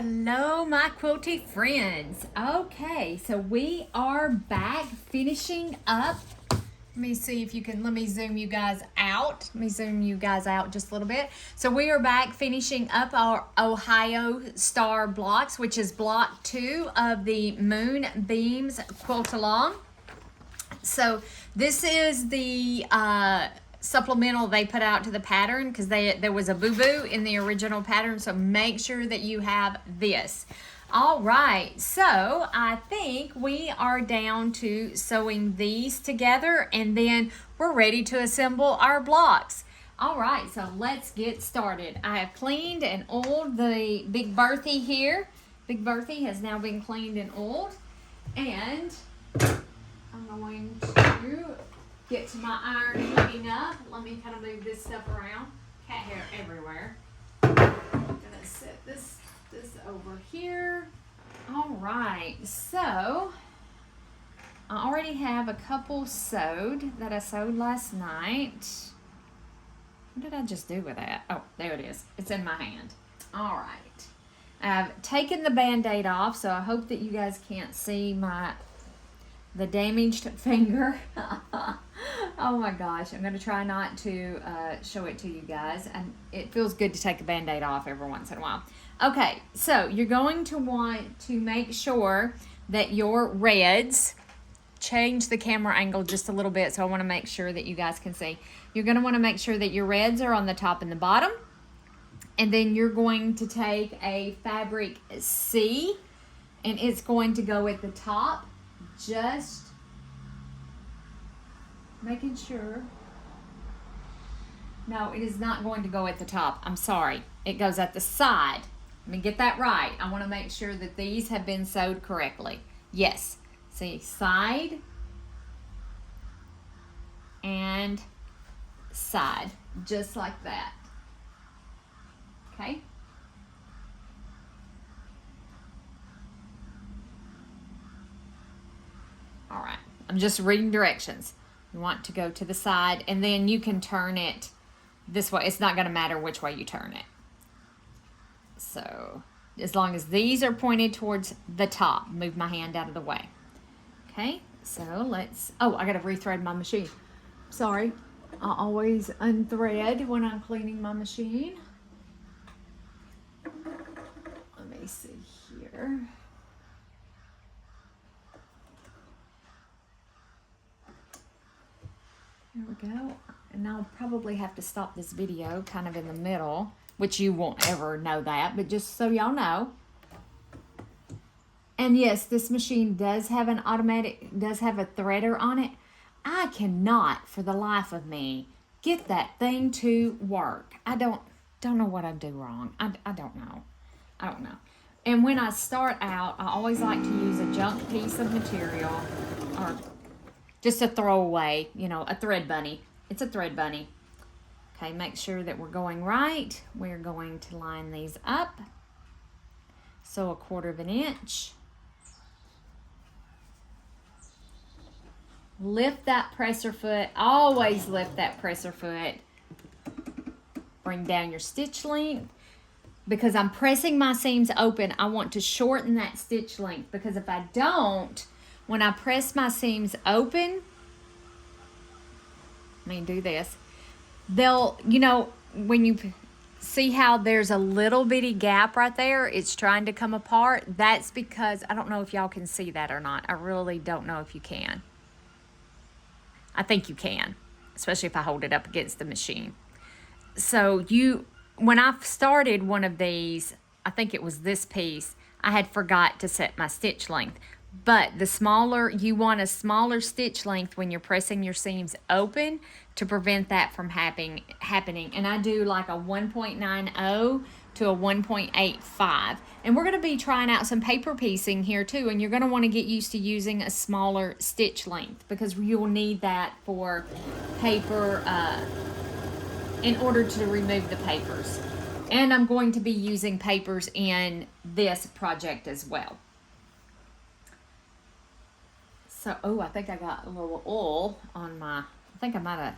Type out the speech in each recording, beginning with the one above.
Hello, my quilty friends. Okay, so we are back finishing up. Let me see if you can, let me zoom you guys out. Let me zoom you guys out just a little bit. So we are back finishing up our Ohio Star blocks, which is block 2 of the Moonbeams quilt along. So this is the supplemental they put out to the pattern because there was a boo-boo in the original pattern, so make sure that you have this. All right, so I think we are down to sewing these together and then we're ready to assemble our blocks. All right, so let's get started. I have cleaned and oiled the Big Berthy here. Big Berthy has now been cleaned and oiled, and I'm going to get to my iron heating up. Let me kind of move this stuff around. Cat hair everywhere. I'm gonna set this over here. All right, so I already have a couple sewed that I sewed last night. What did I just do with that? Oh, there it is. It's in my hand. All right. I've taken the Band-Aid off, so I hope that you guys can't see the damaged finger. Oh my gosh, I'm going to try not to show it to you guys. And it feels good to take a Band-Aid off every once in a while. Okay, so you're going to want to make sure that your reds, change the camera angle just a little bit so I want to make sure that you guys can see. You're going to want to make sure that your reds are on the top and the bottom. And then you're going to take a fabric C and it's going to go at the top. Just making sure. No, it is not going to go at the top. I'm sorry. It goes at the side. Let me get that right. I want to make sure that these have been sewed correctly. Yes. See, side and side. Just like that. Okay? All right, I'm just reading directions. You want to go to the side and then you can turn it this way. It's not going to matter which way you turn it. So as long as these are pointed towards the top, move my hand out of the way. Okay, so let's, oh, I got to rethread my machine. Sorry, I always unthread when I'm cleaning my machine. Let me see here. There we go. And I'll probably have to stop this video kind of in the middle, which you won't ever know that, but just so y'all know. And yes, this machine does have an automatic, does have a threader on it. I cannot, for the life of me, get that thing to work. I don't know what I do wrong. I don't know. I don't know. And when I start out, I always like to use a junk piece of material or just a throwaway, you know, a thread bunny. It's a thread bunny. Okay, make sure that we're going right. We're going to line these up. So 1/4 inch. Lift that presser foot. Always lift that presser foot. Bring down your stitch length. Because I'm pressing my seams open, I want to shorten that stitch length. Because if I don't, when I press my seams open, let me do this, they'll, you know, when you see how there's a little bitty gap right there, it's trying to come apart. That's because, I don't know if y'all can see that or not. I really don't know if you can. I think you can, especially if I hold it up against the machine. So when I started one of these, I think it was this piece, I had forgot to set my stitch length. But the smaller, you want a smaller stitch length when you're pressing your seams open to prevent that from happening. And I do like a 1.90 to a 1.85. And we're going to be trying out some paper piecing here too. And you're going to want to get used to using a smaller stitch length because you will need that for paper in order to remove the papers. And I'm going to be using papers in this project as well. So, oh, I think I got a little oil on my, I think I might have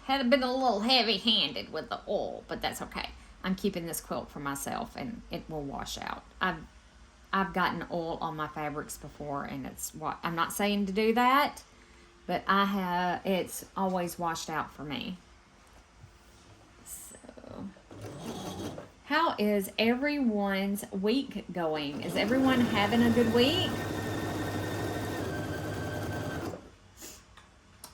had been a little heavy-handed with the oil, but that's okay. I'm keeping this quilt for myself, and it will wash out. I've gotten oil on my fabrics before, and it's what I'm not saying to do that, but it's always washed out for me. So, how is everyone's week going? Is everyone having a good week?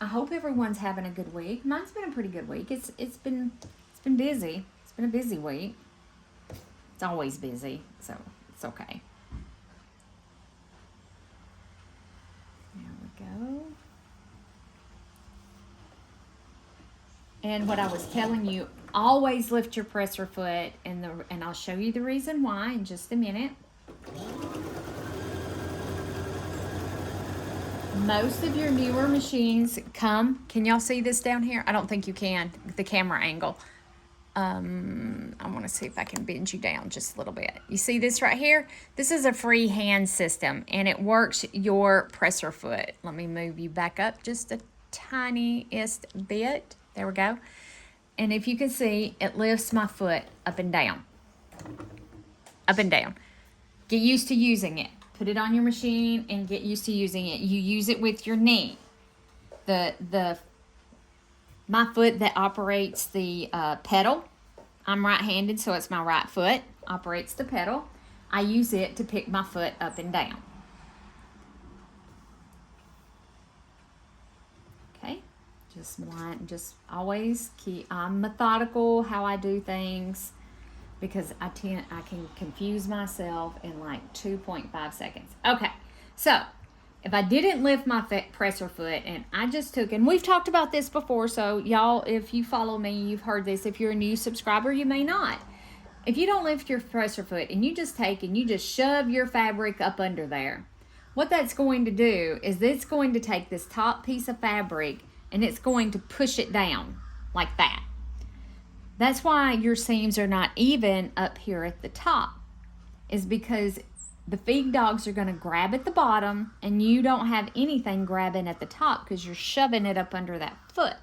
I hope everyone's having a good week. Mine's been a pretty good week. It's been busy. It's been a busy week. It's always busy, so it's okay. There we go. And what I was telling you, always lift your presser foot, and I'll show you the reason why in just a minute. Most of your newer machines come, can y'all see this down here? I don't think you can, the camera angle. I want to see if I can bend you down just a little bit. You see this right here? This is a free hand system, and it works your presser foot. Let me move you back up just the tiniest bit. There we go. And if you can see, it lifts my foot up and down. Up and down. Get used to using it. Put it on your machine and get used to using it. You use it with your knee. My foot that operates the pedal, I'm right-handed, so it's my right foot, operates the pedal. I use it to pick my foot up and down. Okay, just always I'm methodical how I do things, because I can confuse myself in like 2.5 seconds. Okay, so if I didn't lift my presser foot and I just took, and we've talked about this before, so y'all, if you follow me, you've heard this. If you're a new subscriber, you may not. If you don't lift your presser foot and you just take and you just shove your fabric up under there, what that's going to do is it's going to take this top piece of fabric and it's going to push it down like that. That's why your seams are not even up here at the top, is because the feed dogs are going to grab at the bottom and you don't have anything grabbing at the top because you're shoving it up under that foot.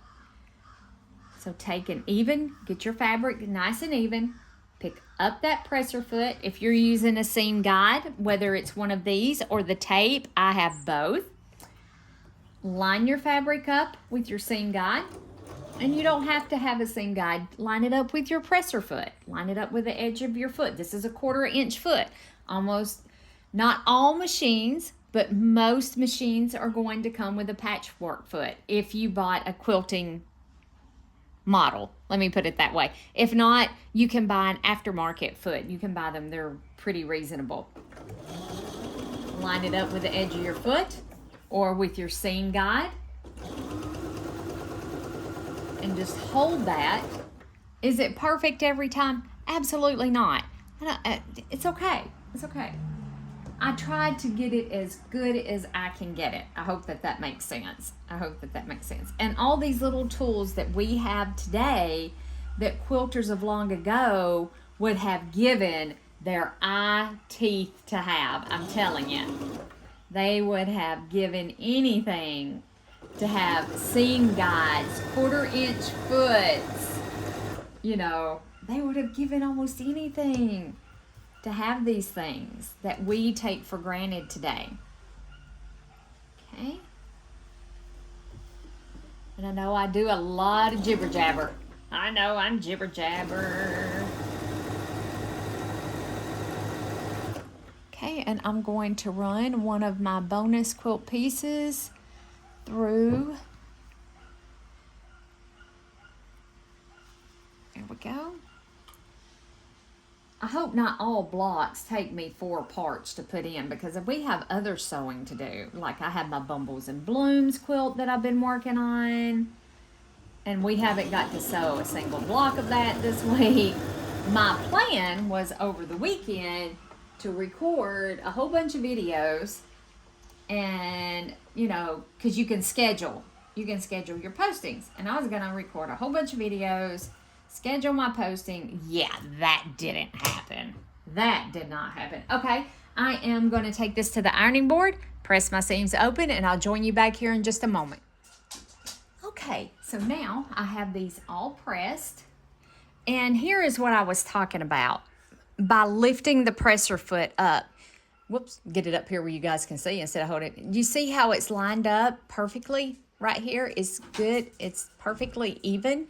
So take an even, get your fabric nice and even, pick up that presser foot. If you're using a seam guide, whether it's one of these or the tape, I have both. Line your fabric up with your seam guide. And you don't have to have a seam guide. Line it up with your presser foot. Line it up with the edge of your foot. This is a 1/4 inch foot. Almost, not all machines, but most machines are going to come with a patchwork foot if you bought a quilting model. Let me put it that way. If not, you can buy an aftermarket foot. You can buy them. They're pretty reasonable. Line it up with the edge of your foot or with your seam guide. And just hold that. Is it perfect every time? Absolutely not. It's okay. It's okay. I tried to get it as good as I can get it. I hope that makes sense. I hope that makes sense. And all these little tools that we have today that quilters of long ago would have given their eye teeth to have. I'm telling you. They would have given anything to have seam guides, 1/4 inch foots. You know, they would have given almost anything to have these things that we take for granted today. Okay? And I know I do a lot of jibber jabber. I know I'm jibber jabber. Okay, and I'm going to run one of my bonus quilt pieces through. There we go. I hope not all blocks take me 4 parts to put in, because if we have other sewing to do, like I have my Bumbles and Blooms quilt that I've been working on, and we haven't got to sew a single block of that this week. My plan was over the weekend to record a whole bunch of videos, and you know, because you can schedule your postings, and I was gonna record a whole bunch of videos, schedule my posting. Yeah, that didn't happen. That did not happen. Okay, I am going to take this to the ironing board, press my seams open, and I'll join you back here in just a moment. Okay, so now I have these all pressed, And here is what I was talking about. By lifting the presser foot up, whoops, get it up here where you guys can see instead of holding it. You see how it's lined up perfectly right here? It's good. It's perfectly even,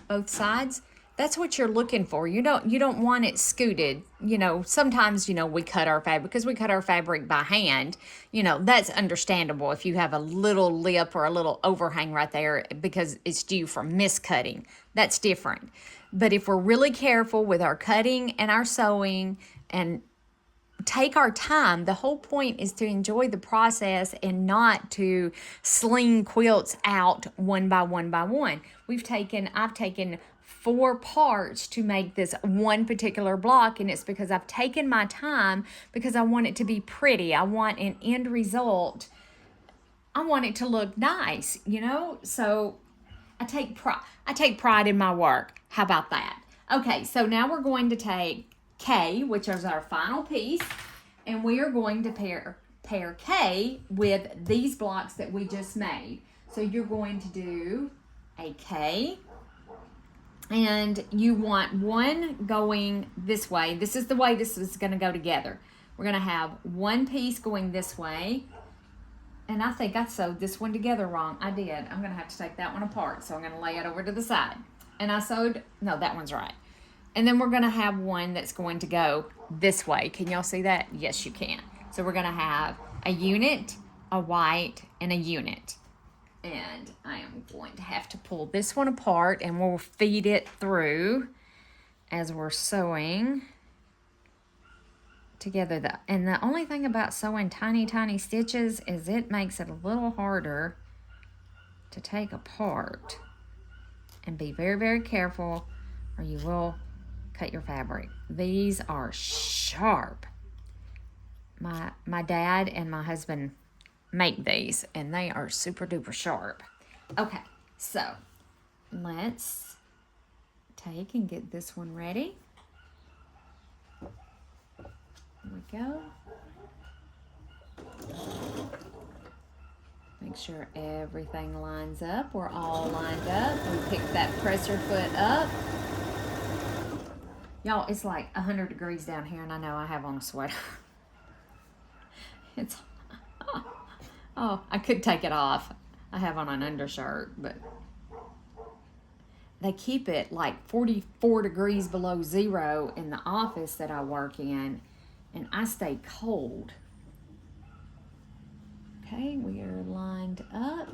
both sides. That's what you're looking for. You don't want it scooted. You know, sometimes, you know, we cut our fabric because we cut our fabric by hand. You know, that's understandable if you have a little lip or a little overhang right there because it's due from miscutting. That's different. But if we're really careful with our cutting and our sewing and take our time, the whole point is to enjoy the process and not to sling quilts out one by one by one. I've taken 4 parts to make this one particular block, and it's because I've taken my time because I want it to be pretty. I want an end result. I want it to look nice, you know? So I take pride in my work. How about that? Okay, so now we're going to take K, which is our final piece, and we are going to pair K with these blocks that we just made. So you're going to do a K, and you want one going this way. This is the way this is going to go together. We're going to have one piece going this way. And I think I sewed this one together wrong. I did. I'm going to have to take that one apart. So I'm going to lay it over to the side. And I sewed, no, that one's right. And then we're going to have one that's going to go this way. Can y'all see that? Yes, you can. So we're going to have a unit, a white, and a unit. And I am going to have to pull this one apart and we'll feed it through as we're sewing together. And the only thing about sewing tiny stitches is it makes it a little harder to take apart. And be very careful or you will cut your fabric. These are sharp. My dad and my husband make these and they are super duper sharp. Okay, so let's take and get this one ready. There we go. Make sure everything lines up. We're all lined up. We pick that presser foot up. Y'all, it's like 100 degrees down here and I know I have on a sweater. It's, oh, I could take it off. I have on an undershirt, but they keep it like 44 degrees below zero in the office that I work in. And I stay cold. Okay, we are lined up.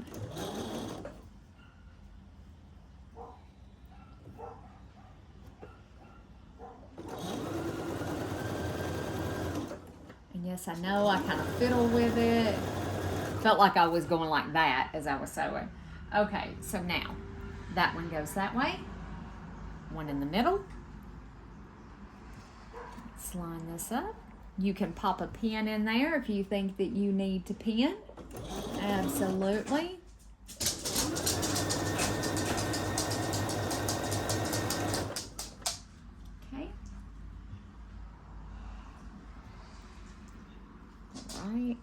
And yes, I know I kind of fiddle with it. Felt like I was going like that as I was sewing. Okay, so now that one goes that way. One in the middle. Let's line this up. You can pop a pin in there if you think that you need to pin. Absolutely. Okay. All right.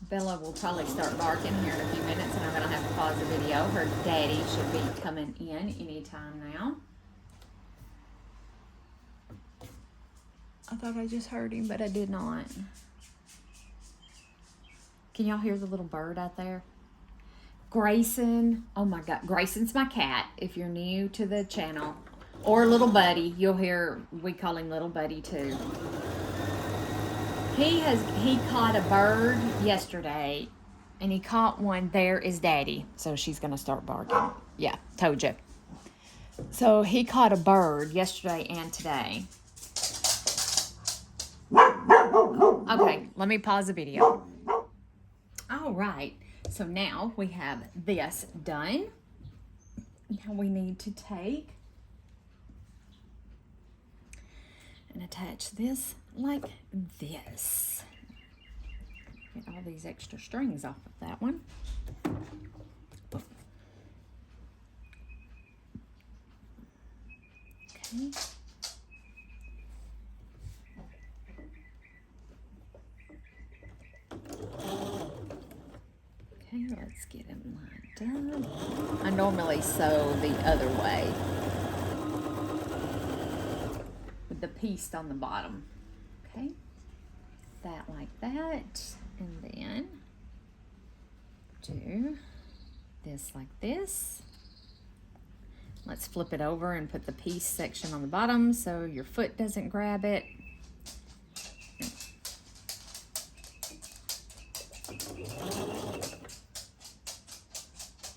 Bella will probably start barking here in a few minutes and I'm going to have to pause the video. Her daddy should be coming in anytime now. I thought I just heard him, but I did not. Can y'all hear the little bird out there? Grayson. Oh my God. Grayson's my cat. If you're new to the channel. Or Little Buddy. You'll hear, we call him Little Buddy too. He caught a bird yesterday and he caught one. There is Daddy. So she's going to start barking. Yeah, told you. So he caught a bird yesterday and today. Okay, let me pause the video. All right. So now we have this done. Now we need to take and attach this like this. Get all these extra strings off of that one. Okay. Okay. Okay, let's get them lined up. I normally sew the other way with the piece on the bottom. Okay, that like that, and then do this like this. Let's flip it over and put the piece section on the bottom so your foot doesn't grab it.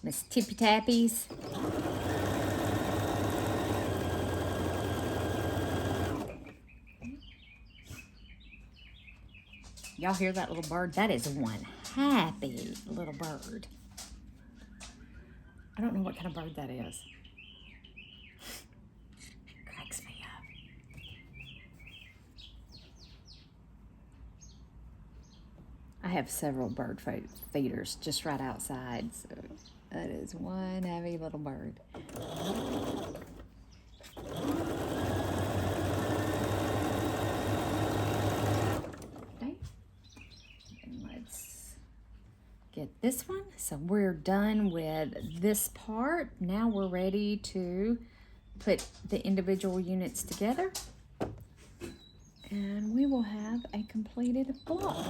Miss Tippy Tappies. Y'all hear that little bird? That is one happy little bird. I don't know what kind of bird that is. Cracks me up. I have several bird feeders just right outside, so that is one happy little bird. Okay. And let's get this one. So we're done with this part. Now we're ready to put the individual units together. And we will have a completed block.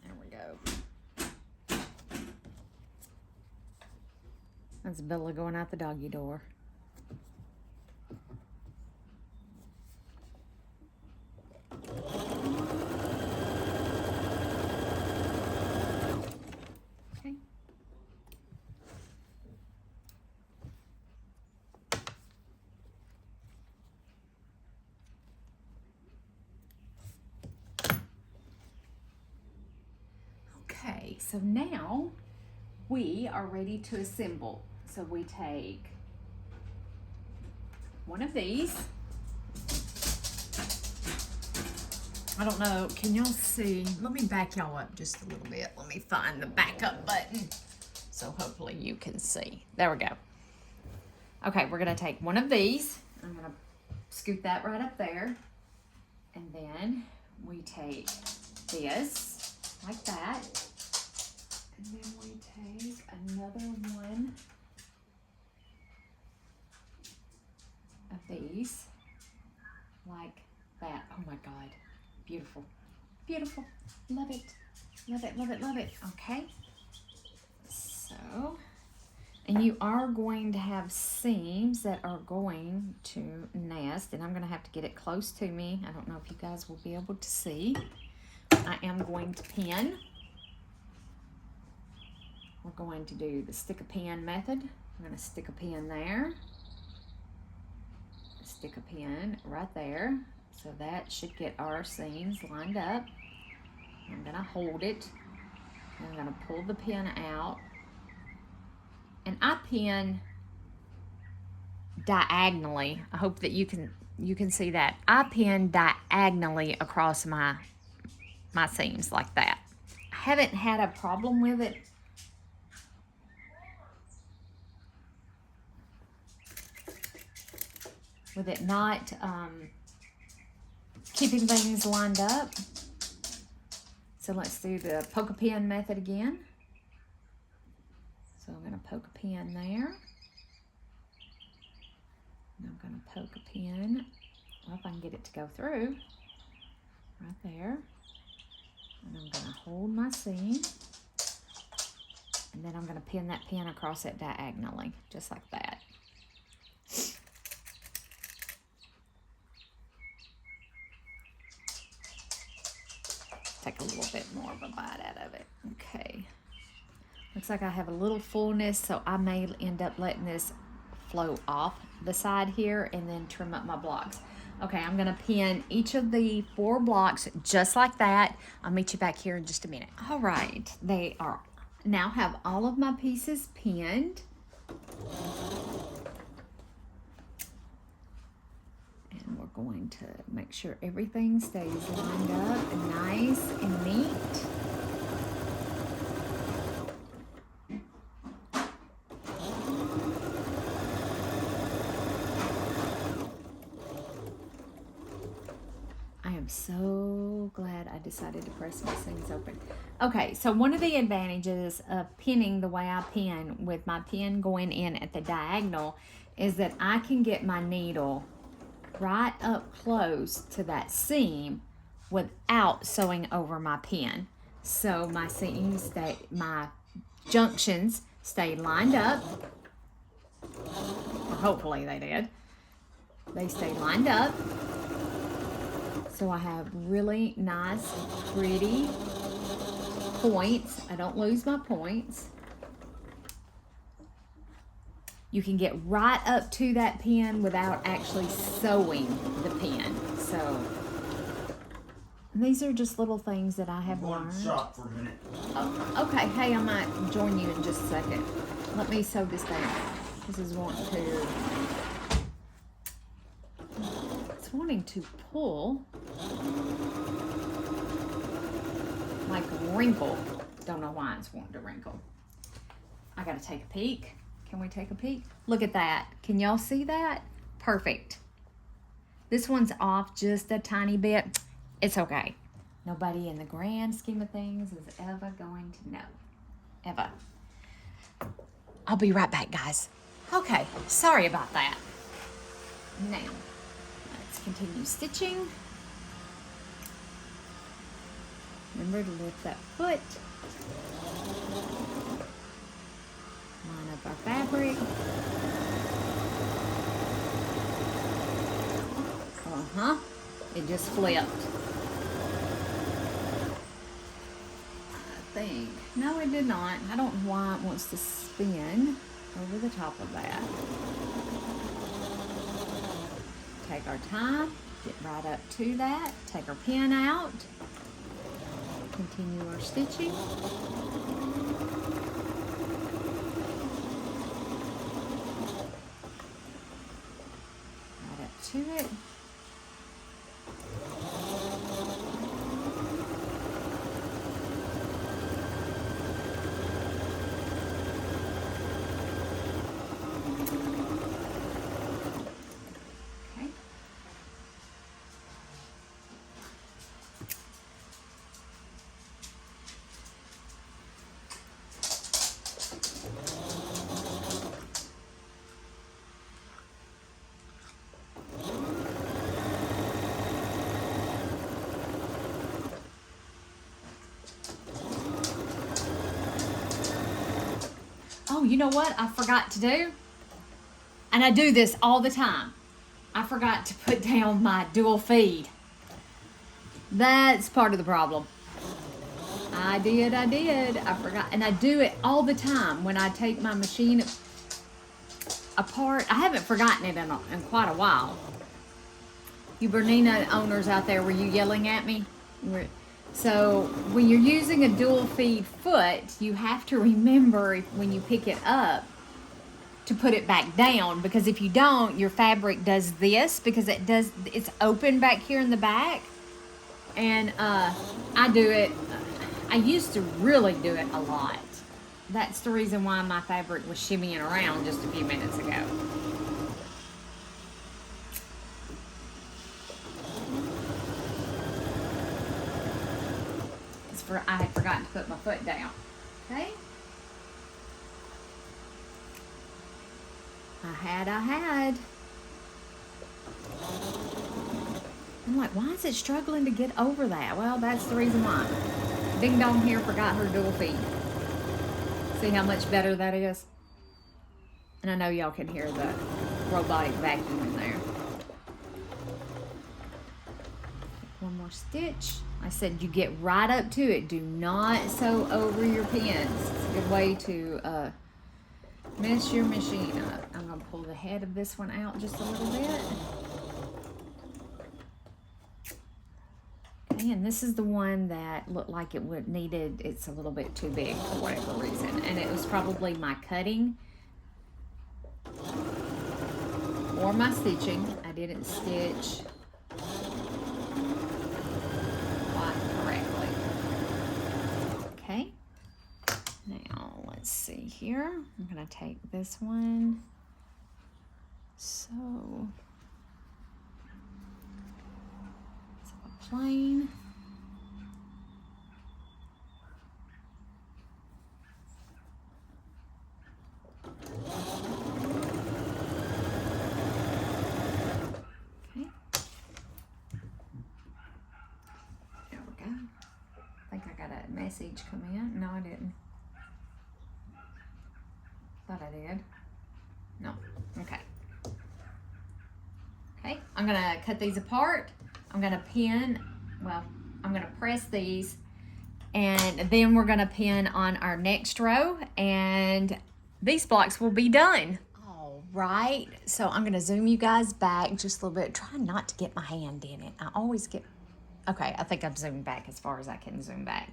There we go. That's Bella going out the doggy door. Okay. Okay, so now we are ready to assemble. So we take one of these. I don't know, can y'all see? Let me back y'all up just a little bit. Let me find the backup button so hopefully you can see. There we go. Okay, we're gonna take one of these. I'm gonna scoot that right up there. And then we take this, like that. And then we take another one of these, like that. Oh my God, beautiful, beautiful, love it, love it, love it, love it. Okay, so, and you are going to have seams that are going to nest, and I'm gonna have to get it close to me. I don't know if you guys will be able to see. I am going to pin. We're going to do the stick a pin method. I'm going to stick a pin there, stick a pin right there. So that should get our seams lined up. I'm going to hold it. I'm going to pull the pin out. And I pin diagonally. I hope that you can see that. I pin diagonally across my seams like that. I haven't had a problem with it. With it not keeping things lined up. So let's do the poke a pin method again. So I'm going to poke a pin there. And I'm going to poke a pin. Well, if I can get it to go through. Right there. And I'm going to hold my seam. And then I'm going to pin that pin across it diagonally, just like that. Take a little bit more of a bite out of it. Okay. Looks like I have a little fullness, so I may end up letting this flow off the side here and then trim up my blocks. Okay, I'm gonna pin each of the 4 blocks just like that. I'll meet you back here in just a minute. All right, they are now have all of my pieces pinned. And we're going to make sure everything stays lined up and nice and neat. glad I decided to press my seams open. Okay, so one of the advantages of pinning the way I pin with my pin going in at the diagonal is that I can get my needle right up close to that seam without sewing over my pin. So my seams my junctions stay lined up. Or hopefully they did. They stay lined up. So I have really nice, pretty points. I don't lose my points. You can get right up to that pin without actually sewing the pin. So these are just little things that I have learned. Shop for a minute. Oh, okay, hey, I might join you in just a second. Let me sew this down. This is wanting to, it's wanting to pull like a wrinkle. Don't know why it's wanting to wrinkle. I gotta take a peek. Can we take a peek? Look at that. Can y'all see that? Perfect. This one's off just a tiny bit. It's okay. Nobody in the grand scheme of things is ever going to know. Ever. I'll be right back, guys. Okay, sorry about that. Now, let's continue stitching. Remember to lift that foot. Line up our fabric. It just flipped. I think. No, it did not. I don't know why it wants to spin over the top of that. Take our time, get right up to that, take our pin out, continue our stitching. Right up to it. Oh, you know what I forgot to do? And I do this all the time. I forgot to put down my dual feed. That's part of the problem. I did. I forgot. And I do it all the time when I take my machine apart. I haven't forgotten it in quite a while. You Bernina owners out there, were you yelling at me? So when you're using a dual feed foot, you have to remember when you pick it up to put it back down, because if you don't, your fabric does this, because it's open back here in the back. And I do it. I used to really do it a lot. That's the reason why my fabric was shimmying around just a few minutes ago. I had forgotten to put my foot down. Okay? I had. I'm like, why is it struggling to get over that? Well, that's the reason why. Ding Dong here forgot her dual feet. See how much better that is? And I know y'all can hear the robotic vacuum in there. One more stitch. I said you get right up to it. Do not sew over your pins. It's a good way to mess your machine up. I'm going to pull the head of this one out just a little bit. Okay, and this is the one that looked like it's a little bit too big for whatever reason. And it was probably my cutting or my stitching. I didn't stitch correctly. Okay, now let's see here. I'm gonna take this one. So it's a plain. I think I got a message come in. No, I didn't. Thought I did. No. Okay. Okay, I'm gonna cut these apart. I'm gonna pin, well, I'm gonna press these, and then we're gonna pin on our next row, and these blocks will be done. All right, so I'm gonna zoom you guys back just a little bit. Try not to get my hand in it. I always get, okay, I think I'm zoomed back as far as I can zoom back.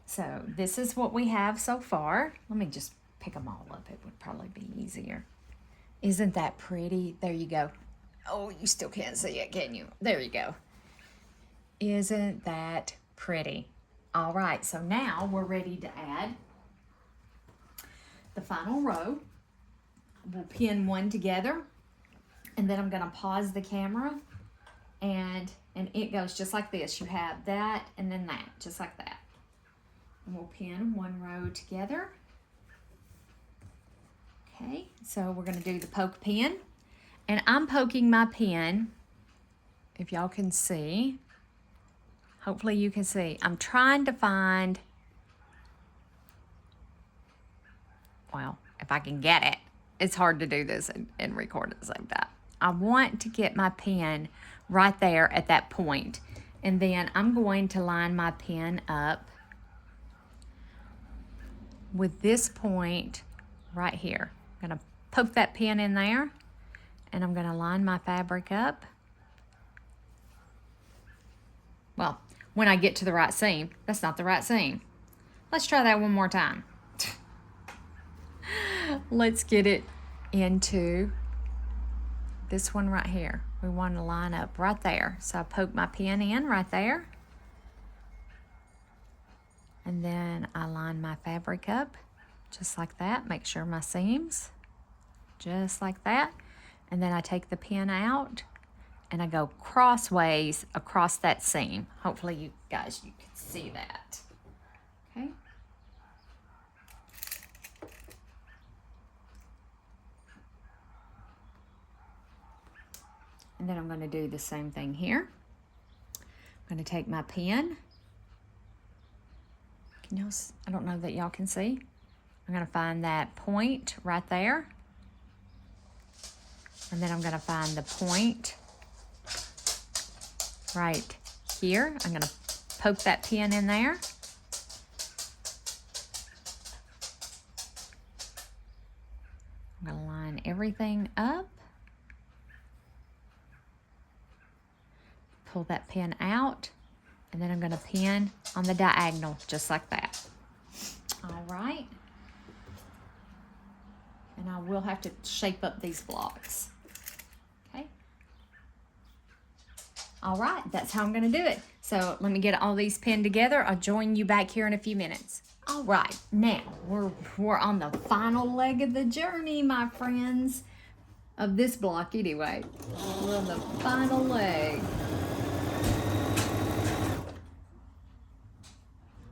So this is what we have so far. Let me just pick them all up. It would probably be easier. Isn't that pretty? There you go. Oh, you still can't see it, can you? There you go. Isn't that pretty? All right, so now we're ready to add the final row. We'll pin one together, and then I'm gonna pause the camera, and it goes just like this. You have that and then that, just like that. And we'll pin one row together. Okay, so we're gonna do the poke pin. And I'm poking my pin, if y'all can see. Hopefully you can see. I'm trying to find, well, if I can get it. It's hard to do this and record at the same time. I want to get my pin right there at that point. And then I'm going to line my pin up with this point right here. I'm gonna poke that pin in there, and I'm gonna line my fabric up. Well, when I get to the right seam. That's not the right seam. Let's try that one more time. Let's get it into this one right here. We want to line up right there. So I poke my pin in right there. And then I line my fabric up just like that. Make sure my seams, just like that. And then I take the pin out and I go crossways across that seam. Hopefully you guys, you can see that. Okay. And then I'm going to do the same thing here. I'm going to take my pin. Can y'all, I don't know that y'all can see. I'm going to find that point right there. And then I'm going to find the point right here. I'm going to poke that pin in there. I'm going to line everything up. Pull that pin out. And then I'm going to pin on the diagonal just like that. All right. And I will have to shape up these blocks. Okay. All right, that's how I'm gonna do it. So let me get all these pinned together. I'll join you back here in a few minutes. All right, now we're on the final leg of the journey, my friends, of this block anyway. We're on the final leg.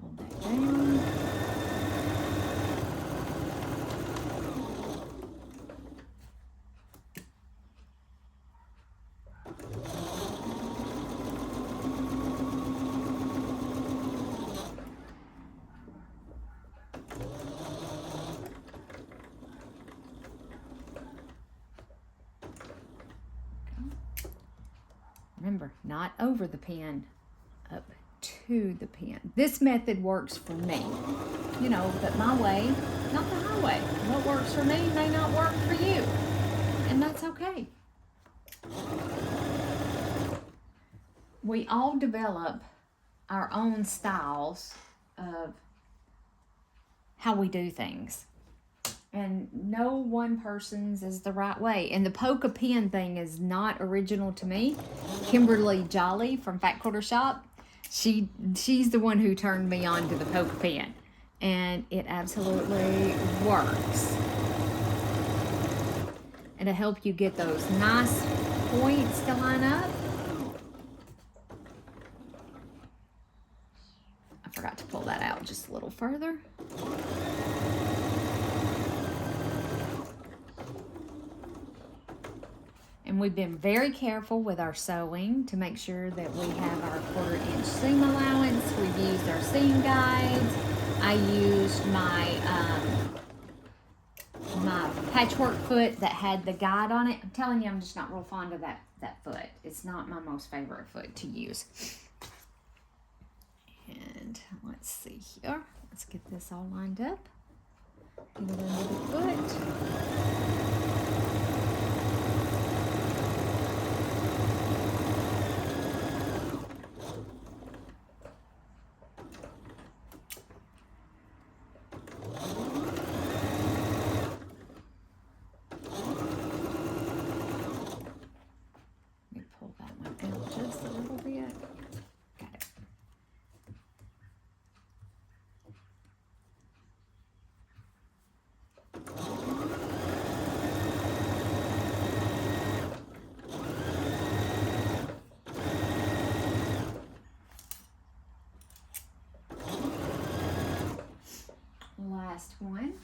Hold that down. Remember, not over the pin, up to the pin. This method works for me. You know, but my way, not the highway. What works for me may not work for you. And that's okay. We all develop our own styles of how we do things. And no one person's is the right way. And the poke a pin thing is not original to me. Kimberly Jolly from Fat Quarter Shop, she's the one who turned me on to the poke a pin. And it absolutely works. And to help you get those nice points to line up. I forgot to pull that out just a little further. And we've been very careful with our sewing to make sure that we have our 1/4 inch seam allowance. We've used our seam guides. I used my my patchwork foot that had the guide on it. I'm telling you, I'm just not real fond of that foot. It's not my most favorite foot to use. And let's see here. Let's get this all lined up. Get it under the foot. Just a little bit. Got it. Last one.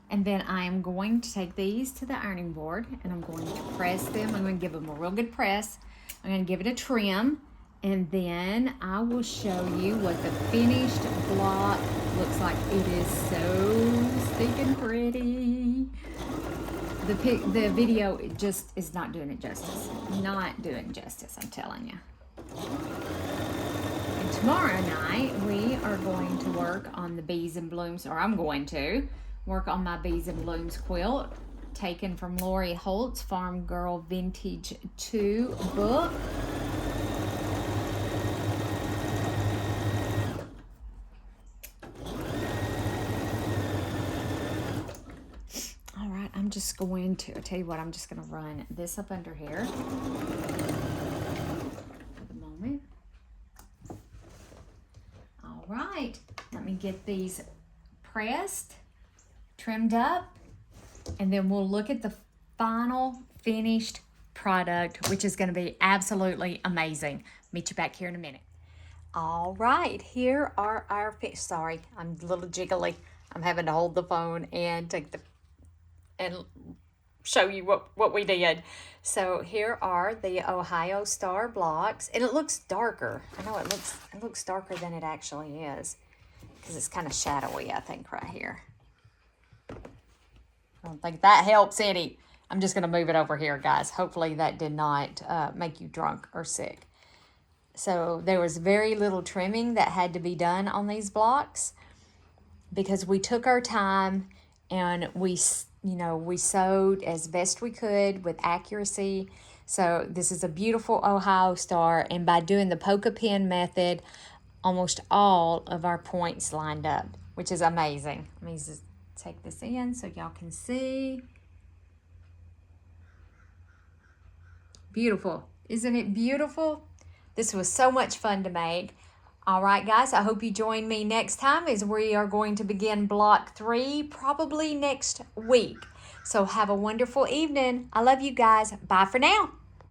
And then I am going to take these to the ironing board and I'm going to press them. I'm going to give them a real good press. I'm going to give it a trim, and then I will show you what the finished block looks like. It is so stinking pretty. The video just is not doing it justice. Not doing justice, I'm telling you. And tomorrow night, we are going to work on the Bees and Blooms, or I'm going to work on my Bees and Blooms quilt, taken from Lori Holt's Farm Girl Vintage 2 book. All right, I'm just going to, I'll tell you what, I'm just going to run this up under here for the moment. All right, let me get these pressed, trimmed up, and then we'll look at the final finished product, which is going to be absolutely amazing. Meet you back here in a minute. All right, here are our fish. Sorry, I'm a little jiggly. I'm having to hold the phone and take the and show you what we did. So here are the Ohio Star blocks, and it looks darker. I know it looks darker than it actually is because it's kind of shadowy, I think, right here. I don't think that helps any. I'm just going to move it over here, guys. Hopefully that did not make you drunk or sick. So there was very little trimming that had to be done on these blocks because we took our time and we sewed as best we could with accuracy. So this is a beautiful Ohio Star, and by doing the polka pin method, almost all of our points lined up, which is amazing. Let me just take this in so y'all can see. Beautiful. Isn't it beautiful? This was so much fun to make. All right, guys, I hope you join me next time as we are going to begin block 3 probably next week. So have a wonderful evening. I love you guys. Bye for now.